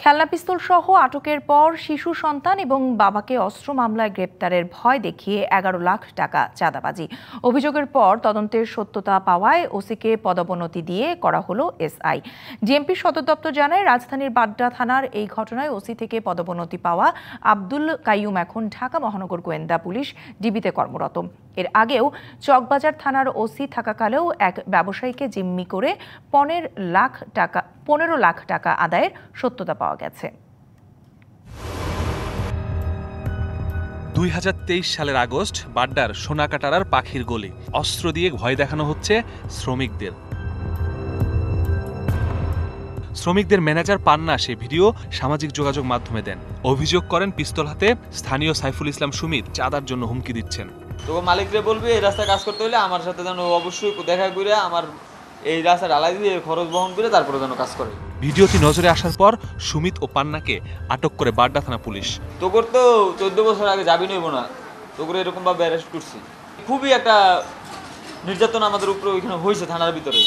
খেলনা পিস্তল সহ আটকের পর শিশু সন্তান এবং বাবাকে অস্ত্র মামলায় গ্রেপ্তারের ভয় দেখিয়ে ১১ লাখ টাকা চাঁদাবাজি। অভিযোগের পর তদন্তের সত্যতা পাওয়ায় ওসিকে পদোন্নতি দিয়ে করা হলো এসআই। ডিএমপি সদর দপ্তর জানায়, রাজধানীর বাড্ডা থানার এই ঘটনায় ওসি থেকে পদোন্নতি পাওয়া আব্দুল কাইয়ুম এখন ঢাকা মহানগর গোয়েন্দা পুলিশ ডিবিতে কর্মরত। এর আগেও চকবাজার থানার ওসি থাকাকালেও এক ব্যবসায়ীকে জিম্মি করে 15 লাখ টাকা আদায়ের সত্যতা পাওয়া গেছে। ২০২৩ সালের আগস্ট বাড্ডার সোনাকাটারার পাখির গলি। অস্ত্র দিয়ে ভয় দেখানো হচ্ছে শ্রমিকদের ম্যানেজার পান্না সেই ভিডিও সামাজিক যোগাযোগ মাধ্যমে দেন। অভিযোগ করেন, পিস্তল হাতে স্থানীয় সাইফুল ইসলাম সুমিত চাঁদার জন্য হুমকি দিচ্ছেন। তো মালিকরে বলবে এই রাস্তায় কাজ করতে হলে আমার সাথে যেন অবশ্যই দেখা করে আমার এই রাস্তা ঢালাই দিয়ে খরচ বহন করে তারপরে যেন কাজ করে। ভিডিওটি নজরে আসার পর সুমিত ও পান্নাকে আটক করে বাড্ডা থানা পুলিশ। তোর তো 14 বছর আগে যাবি নইব না, তোকে এরকম ভাবে অ্যারেস্ট করছি। খুবই একটা নির্যাতন আমাদের উপরে ওইখানে হয়েছে থানার ভিতরে।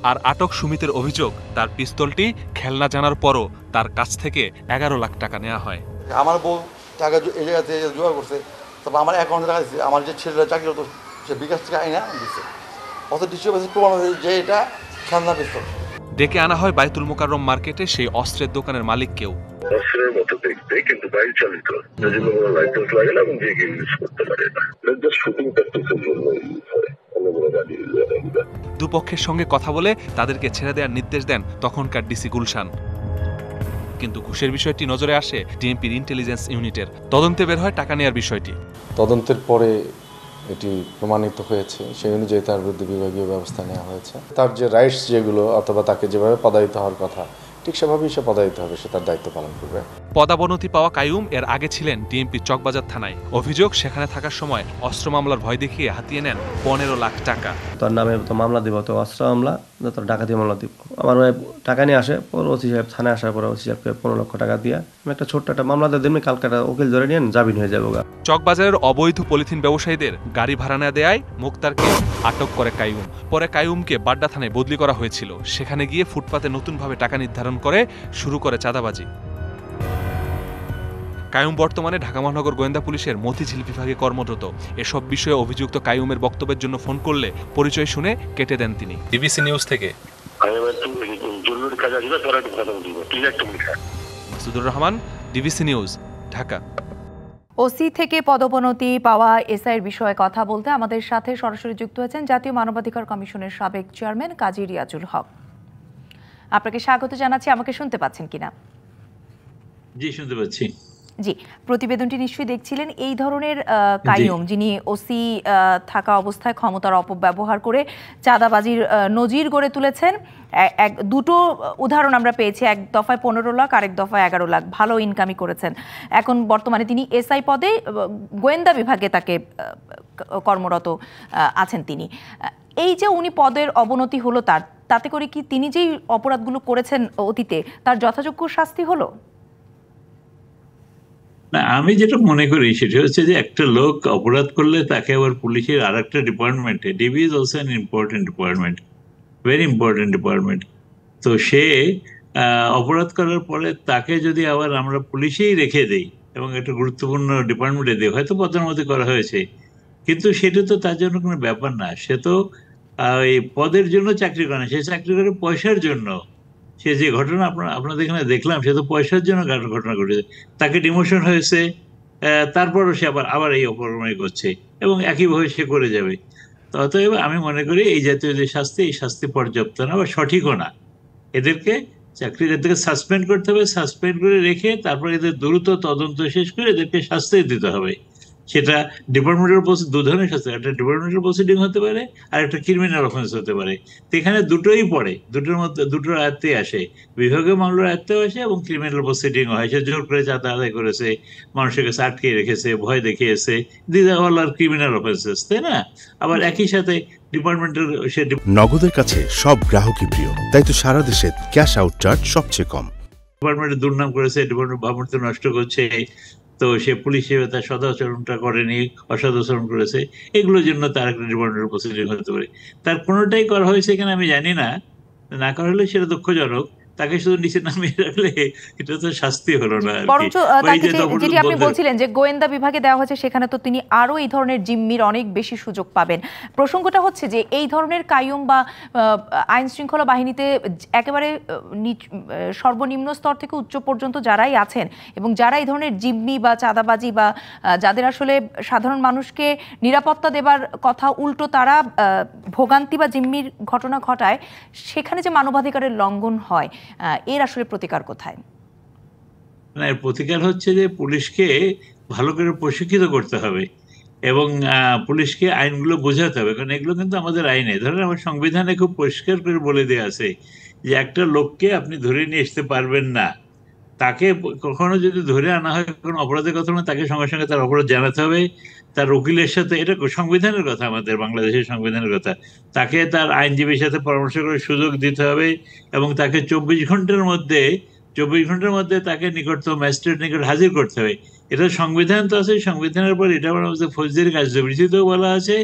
আর আটক সুমিতের অভিযোগ, তার পিস্তলটি খেলনা জানার পরও তার কাছ থেকে ১১ লাখ টাকা নেওয়া হয়। আমার বউ টাকা এই জায়গাতে জোগাড় করছে, তবে আমার অ্যাকাউন্টে টাকা দিচ্ছে। আমার যে ছেলেরা চাকরি হতো সে বিকাশ থেকে আইনা দিচ্ছে। অত ডিস্ট্রিবিউশন প্রমাণ হয়েছে যে এটা খেলনা পিস্তল। ডেকে আনা হয় বাইতুল মোকাররম মার্কেটে সেই অস্ত্রের দোকানের মালিককেও। অস্ত্রের মতো দেখতে, কিন্তু বাইক চালিত, যেগুলো কোনো লাইসেন্স লাগে না এবং যে কেউ ইউজ করতে পারে না। জাস্ট শুটিং প্র্যাকটিসের জন্য ইউজ হয়, অন্য কোনো গাড়ি ইউজ হয় না। দুপক্ষের সঙ্গে কথা বলে তাদেরকে ছেড়ে দেওয়ার নির্দেশ দেন তখনকার ডিসি গুলশান। কিন্তু ঘুষের বিষয়টি নজরে আসে ডিএমপির ইন্টেলিজেন্স ইউনিটের। তদন্তে বের হয় টাকা নেওয়ার বিষয়টি। তদন্তের পরে এটি প্রমাণিত হয়েছে, সেই অনুযায়ী তার বিরুদ্ধে বিভাগীয় ব্যবস্থা নেওয়া হয়েছে। তার যে রাইটস যেগুলো, অথবা তাকে যেভাবে পদায়িত হওয়ার কথা, ঠিক সেভাবেই সে পদায়িত হবে, সে তার দায়িত্ব পালন করবে। পদোন্নতি পাওয়া কাইয়ুম এর আগে ছিলেন ডিএমপি চকবাজার থানায়। অভিযোগ, সেখানে থাকার সময় অস্ত্র মামলার ভয় দেখিয়ে হাতিয়ে নেন 15 লাখ টাকা। তোর নামে তো মামলা দিব, তো অস্ত্র মামলা, তোর ডাকাতি মামলা দিব। আমার টাকা নিয়ে আসে, পর ওসি সাহেব থানায় আসার পর ওসি সাহেবকে 15 লক্ষ টাকা দিয়া আমি একটা ছোট্ট একটা মামলা দিয়ে দিন, কালকে উকিল ধরে নিয়ে জামিন হয়ে যাবো। চকবাজারের অবৈধ পলিথিন ব্যবসায়ীদের গাড়ি ভাড়া না দেয়ায় মুক্তারকে আটক করে কাইয়ুম। পরে কাইয়ুমকে বাড্ডা থানায় বদলি করা হয়েছিল। সেখানে গিয়ে ফুটপাতে নতুনভাবে টাকা নির্ধারণ করে শুরু করে চাঁদাবাজি। কাইয়ুম বর্তমানে ঢাকা মহানগর গোয়েন্দা পুলিশের মতিঝিল বিভাগে কর্মরত। এসব বিষয়ে অভিযুক্ত কাইয়ুমের বক্তব্যের জন্য ফোন করলে পরিচয় শুনে কেটে দেন তিনি। ডিবিসি নিউজ থেকে Masudur Rahman, DBC news, Dhaka. OC থেকে পদোন্নতি পাওয়া এসআইয়ের বিষয়ে কথা বলতে আমাদের সাথে সরাসরি যুক্ত হয়েছেন জাতীয় মানবাধিকার কমিশনের সাবেক চেয়ারম্যান কাজী রিয়াজুল হক। আপনাকে স্বাগত জানাচ্ছি। আমাকে শুনতে পাচ্ছেন কিনা? জি, শুনতে পাচ্ছি। জি, প্রতিবেদনটি নিশ্চয়ই দেখছিলেন। এই ধরনের কাইয়ুম, যিনি ওসি থাকা অবস্থায় ক্ষমতার অপব্যবহার করে চাঁদাবাজির নজির গড়ে তুলেছেন, দুটো উদাহরণ আমরা পেয়েছি। এক দফায় 15 লাখ, আরেক দফায় 11 লাখ। ভালো ইনকামই করেছেন। এখন বর্তমানে তিনি এসআই পদে গোয়েন্দা বিভাগে তাকে কর্মরত আছেন তিনি। এই যে উনি পদের অবনতি হলো তাতে করে কি তিনি যেই অপরাধগুলো করেছেন অতীতে তার যথাযোগ্য শাস্তি হলো? না, আমি যেটা মনে করি সেটা হচ্ছে যে একটা লোক অপরাধ করলে তাকে আবার পুলিশের আর একটা ডিপার্টমেন্টে, DB is also an important department, very important department. তো সে অপরাধ করার পরে তাকে যদি আবার আমরা পুলিশেই রেখে দেই এবং একটা গুরুত্বপূর্ণ ডিপার্টমেন্টে দিই, হয়তো পদোন্নতি করা হয়েছে, কিন্তু সেটা তো তার জন্য কোনো ব্যাপার না। সে তো এই পদের জন্য চাকরি করে না, সে চাকরি করে পয়সার জন্য। সে যে ঘটনা আপনাদের এখানে দেখলাম, সে তো পয়সার জন্য ঘটনা ঘটেছে। তাকে ডিমোশন হয়েছে, তারপরও সে আবার এই অপরাধ করছে এবং একইভাবে সে করে যাবে। অতএব আমি মনে করি এই জাতীয় যে শাস্তি, এই শাস্তি পর্যাপ্ত না বা সঠিকও না। এদেরকে এদেরকে সাসপেন্ড করতে হবে, সাসপেন্ড করে রেখে তারপর এদের দ্রুত তদন্ত শেষ করে এদেরকে শাস্তি দিতে হবে। সেটা ডিপার্টমেন্টাল দু ধরনের শাস্তি, একটা ডিপার্টমেন্টাল প্রসিডিং হতে পারে আর একটা ক্রিমিনাল অফেন্স হতে পারে। তো এখানে দুটোই পড়ে, দুটোর মধ্যে দুটোর আয়ত্তে আসে, বিভাগীয় মামলার আয়ত্তেও আসে এবং ক্রিমিনাল প্রসিডিংও হয়। সে জোর করে চাঁদা আদায় করেছে, মানুষের কাছে আটকে রেখেছে, ভয় দেখিয়েছে, this are all are criminal offences, তাই না? আবার একই সাথে ডিপার্টমেন্টাল নগদের কাছে সব গ্রাহকই প্রিয়, তাই তো সারা দেশে ক্যাশ আউট চার্জ সবচেয়ে কম। ডিপার্টমেন্টের দুর্নাম করেছে, ডিপার্টমেন্ট ভাবমূর্তি নষ্ট করছে, তো সে পুলিশ হিসেবে তার সদাচরণটা করেনি, অসদাচরণ করেছে, এগুলোর জন্য তার একটা ডিপার্টমেন্টাল প্রসিডিং হতে পারে। তার কোনোটাই করা হয়েছে কিনা আমি জানি না, না করা হলে সেটা দুঃখজনক। তাকে শুধু নিচে নামিয়ে রাখলে এটা তো শাস্তি হলো না আর কি। বরঞ্চ তাকে যেটি আপনি বলছিলেন যে গোয়েন্দা বিভাগে দেওয়া হয়েছে, সেখানে তো তিনি আরো এই ধরনের জিম্মির অনেক বেশি সুযোগ পাবেন। প্রসঙ্গটা হচ্ছে যে এই ধরনের কাইয়ুম বা আইন শৃঙ্খলা বাহিনীতে একেবারে সর্বনিম্ন স্তর থেকে উচ্চ পর্যন্ত যারাই আছেন এবং যারা এই ধরনের জিম্মি বা চাঁদাবাজি বা যাদের আসলে সাধারণ মানুষকে নিরাপত্তা দেবার কথা উল্টো তারা ভোগান্তি বা জিম্মির ঘটনা ঘটায়, সেখানে যে মানবাধিকারের লঙ্ঘন হয়, এর আসলে প্রতিকার কোথায়? না, এর প্রতিকার হচ্ছে যে পুলিশকে ভালো করে প্রশিক্ষিত করতে হবে এবং পুলিশকে আইনগুলো বোঝাতে হবে, কারণ এগুলো কিন্তু আমাদের আইনে, ধরেন আমার সংবিধানে খুব পরিষ্কার করে বলে দেওয়া আছে যে একটা লোককে আপনি ধরে নিয়ে আসতে পারবেন না। তাকে কখনো যদি ধরে আনা হয় কোনো অপরাধের কথা না, তাকে সঙ্গে সঙ্গে তার অপরাধ জানাতে হবে, তার উকিলের সাথে, এটা সংবিধানের কথা, আমাদের বাংলাদেশের সংবিধানের কথা, তাকে তার আইনজীবীর সাথে পরামর্শ করে সুযোগ দিতে হবে এবং তাকে 24 ঘন্টার মধ্যে তাকে নিকটতম ম্যাজিস্ট্রেট নিকট হাজির করতে হবে। এটা সংবিধান তো আছে, সংবিধানের পর এটা আমাদের ফৌজদারি কার্যবিধিতেও বলা আছে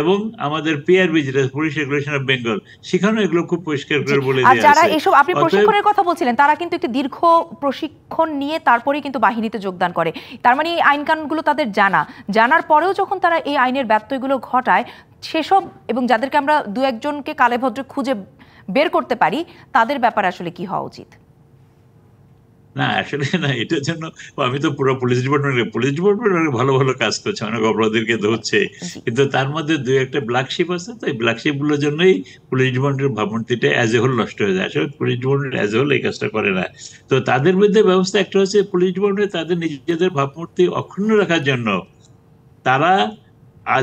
এবং আমাদের পিআরবি যেটা পুলিশ রেগুলেশন অফ বেঙ্গল, সেখানেও এগুলো খুব পরিষ্কার করে বলে দেওয়া আছে। যারা এসব আপনি প্রশিক্ষণের কথা বলছিলেন, তারা কিন্তু একটি দীর্ঘ প্রশিক্ষণ নিয়ে তারপরেই কিন্তু বাহিনীতে যোগদান করে। তার মানে এই আইন কানুনগুলো তাদের জানার পরেও যখন তারা এই আইনের ব্যত্যয়গুলো ঘটায়, সেসব এবং যাদেরকে আমরা দু একজনকে কালেভদ্রে খুঁজে বের করতে পারি, তাদের ব্যাপারে আসলে কি হওয়া উচিত? না, আসলে না, এটার জন্য আমি তো পুরো পুলিশ ডিপার্টমেন্ট ভালো ভালো কাজ করছে, অনেক অপরাধীকে ধরছে, কিন্তু তার মধ্যে দুই একটা ব্ল্যাক শিপ আছে। তো এই ব্ল্যাক শিপ গুলোর জন্যই পুলিশ ডিপার্টমেন্টের ভাবমূর্তিটা অ্যাজ এ হোল নষ্ট হয়ে যায়। আসলে police department as a whole এই কাজটা করে না। তো তাদের মধ্যে ব্যবস্থা একটা হচ্ছে, পুলিশ ডিপার্টমেন্ট তাদের নিজেদের ভাবমূর্তি অক্ষুণ্ণ রাখার জন্য তারা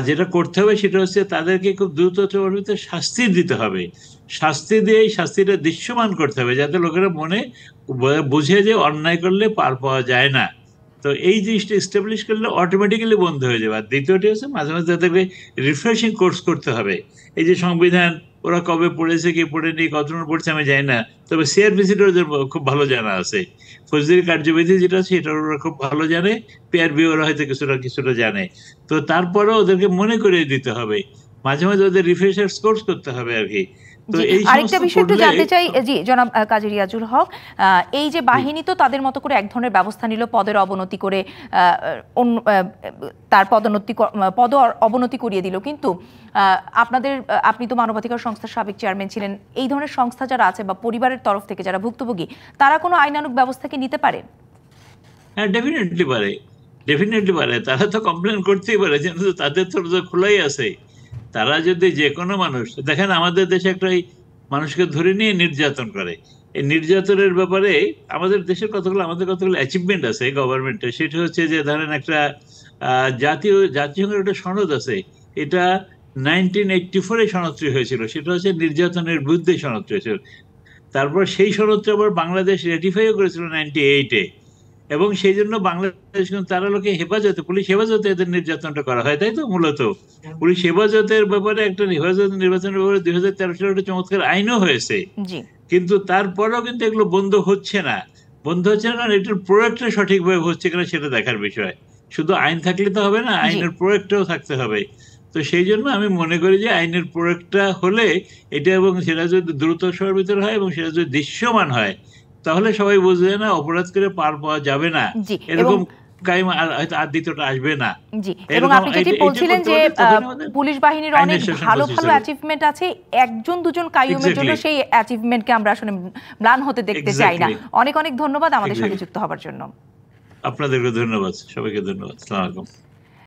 যেটা করতে হবে সেটা হচ্ছে তাদেরকে খুব দ্রুত শাস্তি দিতে হবে। শাস্তি দিয়ে এই শাস্তিটা দৃশ্যমান করতে হবে, যাতে লোকেরা মনে বুঝে যে অন্যায় করলে পার পাওয়া যায় না। তো এই জিনিসটা এস্টাবলিশ করলে অটোমেটিক্যালি বন্ধ হয়ে যাবে। আর দ্বিতীয়টি হচ্ছে মাঝে মাঝে তাদেরকে রিফ্রেশিং কোর্স করতে হবে। এই যে সংবিধান ওরা কবে পড়েছে কি পড়েনি, কতজন পড়ছে আমি জানি না, তবে সিআরপিসিটার খুব ভালো জানা আছে, ফৌজদারি কার্যবিধি যেটা আছে এটা ওরা খুব ভালো জানে, পিআরবি ওরা হয়তো কিছুটা জানে। তো তারপরে ওদেরকে মনে করিয়ে দিতে হবে, মাঝে মাঝে ওদের রিফ্রেশার কোর্স করতে হবে আর কি। আরেকটা বিষয় একটু জানতে চাই, জি জনাব কাজী রিয়াজুল হক, এই যে বাহিনী তো তাদের মতো করে এক ধরনের ব্যবস্থা নিল, পদের অবনতি করে তার পদ অবনতি করিয়ে দিল, কিন্তু আপনি তো মানবাধিকার সংস্থার সাবেক চেয়ারম্যান ছিলেন, এই ধরনের সংস্থা যারা আছে বা পরিবারের তরফ থেকে যারা ভুক্তভোগী, তারা কোনো আইনানুগ ব্যবস্থা কি নিতে পারে? হ্যাঁ, ডেফিনেটলি পারে। তারা তো কমপ্লেন করতেই পারে, কিন্তু তাদের তো খোলাই আছে। তারা যদি যে কোনো মানুষ, দেখেন আমাদের দেশে একটা মানুষকে ধরে নিয়ে নির্যাতন করে, এই নির্যাতনের ব্যাপারে আমাদের দেশের কতগুলো অ্যাচিভমেন্ট আছে গভর্নমেন্টের। সেটা হচ্ছে যে ধরেন একটা জাতিসংঘের একটা সনদ আছে, এটা 1984 সনদটি হয়েছিল, সেটা হচ্ছে নির্যাতনের বিরুদ্ধে সনদটি হয়েছিল। তারপর সেই সনদটা আবার বাংলাদেশ রেটিফাইও করেছিল 98-এ, এবং সেই জন্য বাংলাদেশ তারা লোকে হেফাজতে, পুলিশ হেফাজতে এদের নির্যাতনটা করা হয়, তাই তো? মূলত পুলিশ হেফাজতের ব্যাপারে একটা নির্বাচনের ব্যাপারে 2013 সালে একটা চমৎকার আইনও হয়েছে, কিন্তু তারপরেও কিন্তু এগুলো বন্ধ হচ্ছে না। কারণ এটার প্রয়োগটা সঠিকভাবে হচ্ছে কিনা সেটা দেখার বিষয়। শুধু আইন থাকলে তো হবে না, আইনের প্রয়োগটাও থাকতে হবে। তো সেই জন্য আমি মনে করি যে আইনের প্রয়োগটা হলে এটা, এবং সেটা যদি দ্রুত সময়ের ভিতরে হয় এবং সেটা যদি দৃশ্যমান হয়, তাহলে সবাই বুঝবে না অপরাধ করে পার পাওয়া যাবে না, এরকম কাইম আর দ্বিতীয়টা আসবে না। জি, এবং আপনি যেটি বলছিলেন যে পুলিশ বাহিনীর অনেক ভালো ভালো অ্যাচিভমেন্ট আছে, একজন দুজন কাইয়ুমের জন্য সেই অ্যাচিভমেন্টকে আমরা আসলে ম্লান হতে দেখতে চাই না। অনেক অনেক ধন্যবাদ আমাদের সঙ্গে যুক্ত হবার জন্য। আপনাদেরকে ধন্যবাদ, সবাইকে ধন্যবাদ। আসসালামু আলাইকুম।